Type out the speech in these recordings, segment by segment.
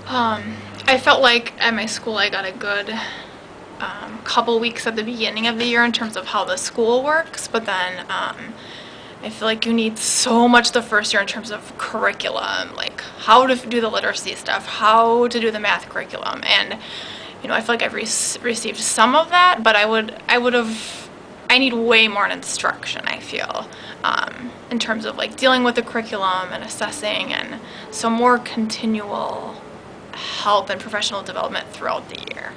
I felt like at my school I got a good couple weeks at the beginning of the year in terms of how the school works, but then I feel like you need so much the first year in terms of curriculum, like how to do the literacy stuff, how to do the math curriculum, and I feel like I've received some of that, but I need way more instruction, I feel, in terms of like dealing with the curriculum and assessing, and so more continual help and professional development throughout the year.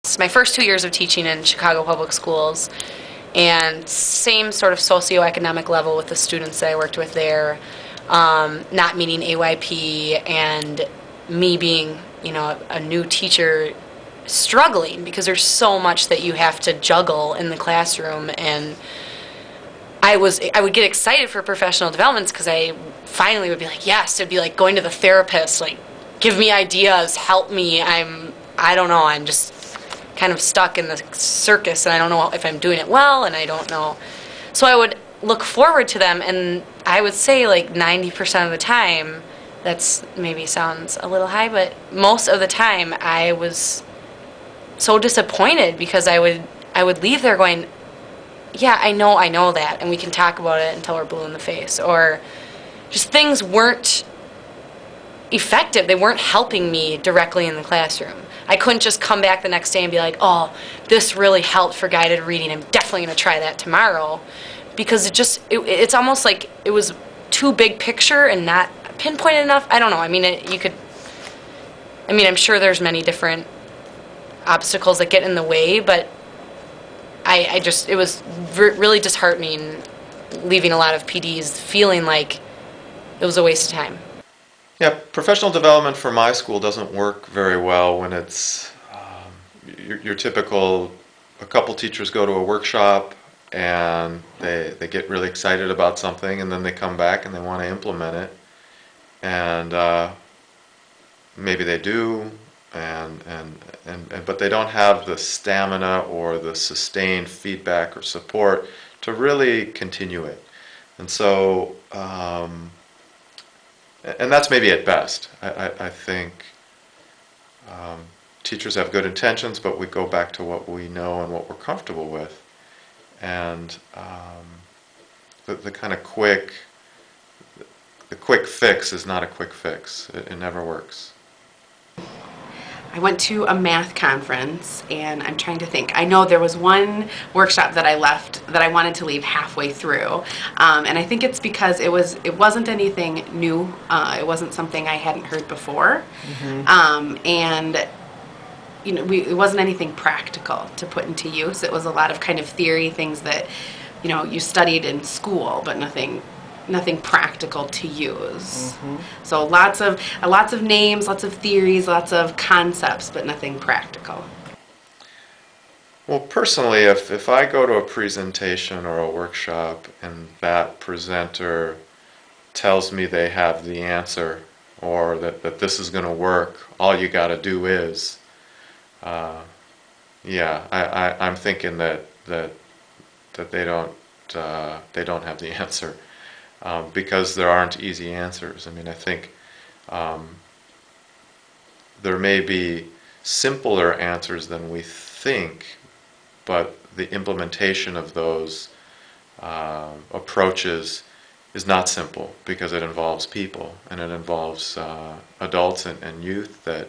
It's my first 2 years of teaching in Chicago Public Schools, and same sort of socioeconomic level with the students that I worked with there, not meeting AYP, and me being, a new teacher struggling because there's so much that you have to juggle in the classroom. And I would get excited for professional developments because I finally would be like, yes, it'd be like going to the therapist, like, give me ideas, help me. I don't know, I'm just kind of stuck in the circus, and I don't know if I'm doing it well, and I don't know. So I would look forward to them, and I would say like 90% of the time, that's maybe sounds a little high, but most of the time I was so disappointed because I would leave there going, yeah, I know that, and we can talk about it until we're blue in the face, or just things weren't effective. They weren't helping me directly in the classroom. I couldn't just come back the next day and be like, oh, this really helped for guided reading. I'm definitely going to try that tomorrow, because it's almost like it was too big picture and not pinpointed enough. I don't know. I mean, I'm sure there's many different obstacles that get in the way, but it was really disheartening leaving a lot of PDs feeling like it was a waste of time. Yeah, professional development for my school doesn't work very well when it's your typical, a couple teachers go to a workshop and they get really excited about something, and then they come back and they want to implement it, and maybe they do, but they don't have the stamina or the sustained feedback or support to really continue it. And so and that's maybe at best. I think teachers have good intentions, but we go back to what we know and what we're comfortable with. And the kind of quick fix is not a quick fix. It never works. I went to a math conference, and I'm trying to think. I know there was one workshop that I left that I wanted to leave halfway through, and I think it's because it wasn't anything new. It wasn't something I hadn't heard before, and it wasn't anything practical to put into use. It was a lot of kind of theory, things that you studied in school, but nothing practical to use. So lots of names, lots of theories, lots of concepts, but nothing practical. Well, personally, if I go to a presentation or a workshop and that presenter tells me they have the answer, or that this is going to work, all you got to do is, I'm thinking that they don't have the answer. Because there aren't easy answers. I mean, I think there may be simpler answers than we think, but the implementation of those approaches is not simple, because it involves people, and it involves adults and youth that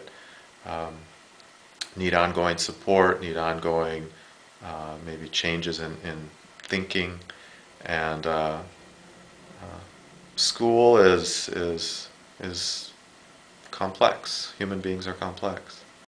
need ongoing support, need ongoing maybe changes in thinking, and school is complex. Human beings are complex.